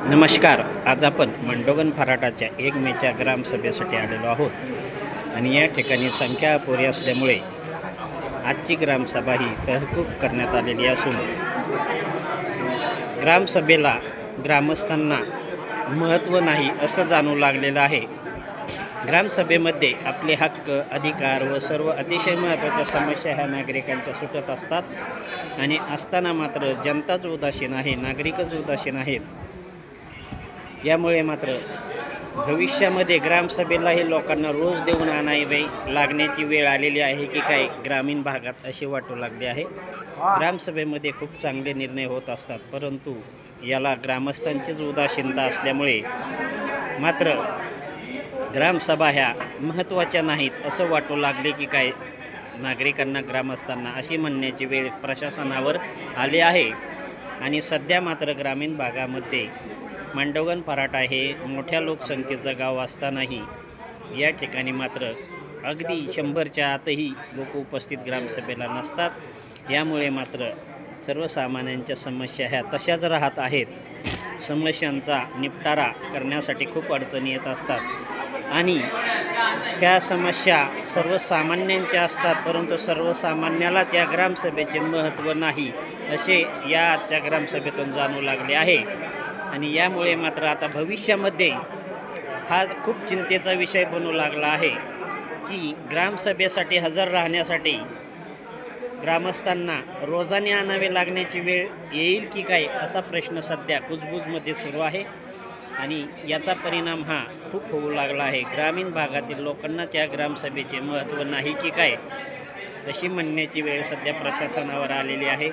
नमस्कार. आज आपण मंडोगन फराटाच्या 1 मेच्या ग्रामसभेसाठी आलेलो आहोत आणि या ठिकाणी संख्या अपुरी असल्यामुळे आजची ग्रामसभा ही तहकूब करण्यात आलेली असून ग्रामसभेला ग्रामस्थांना महत्त्व नाही असं जाणू लागलेलं आहे. ग्रामसभेमध्ये आपले हक्क, अधिकार व सर्व अतिशय महत्त्वाच्या समस्या ह्या नागरिकांच्या सुटत असतात आणि असताना मात्र जनताच उदासीन आहे, नागरिकच उदासीन आहेत. यामुळे मात्र भविष्यामध्ये ग्रामसभेलाही लोकांना रोज देऊन आणावे लागण्याची वेळ आलेली आहे की काय ग्रामीण भागात असे वाटू लागले आहे. ग्रामसभेमध्ये खूप चांगले निर्णय होत असतात, परंतु याला ग्रामस्थांचीच उदासीनता असल्यामुळे मात्र ग्रामसभा ह्या महत्त्वाच्या नाहीत असं वाटू लागले की काय नागरिकांना, ग्रामस्थांना अशी म्हणण्याची वेळ प्रशासनावर आली आहे. आणि सध्या मात्र ग्रामीण भागामध्ये मंडोगन फराटा हे मोठ्या लोकसंख्येचं गाव असतानाही या ठिकाणी मात्र अगदी 100च्या आतही लोक उपस्थित ग्रामसभेला नसतात. यामुळे मात्र सर्वसामान्यांच्या समस्या ह्या तशाच राहत आहेत. समस्यांचा निपटारा करण्यासाठी खूप अडचणी येत असतात आणि ह्या समस्या सर्वसामान्यांच्या असतात, परंतु सर्वसामान्यालाच या ग्रामसभेचे महत्त्व नाही असे या आजच्या ग्रामसभेतून जाणू लागले आहे. आणि यामुळे मात्र आता भविष्यामध्ये हा खूप चिंतेचा विषय बनू लागला आहे की ग्रामसभेसाठी हजर राहण्यासाठी ग्रामस्थांना रोजाने आणावे लागण्याची वेळ येईल की काय असा प्रश्न सध्या कुजबुजमध्ये सुरू आहे. आणि याचा परिणाम हा खूप होऊ लागला आहे. ग्रामीण भागातील लोकांना त्या ग्रामसभेचे महत्त्व नाही की काय अशी म्हणण्याची वेळ सध्या प्रशासनावर आलेली आहे.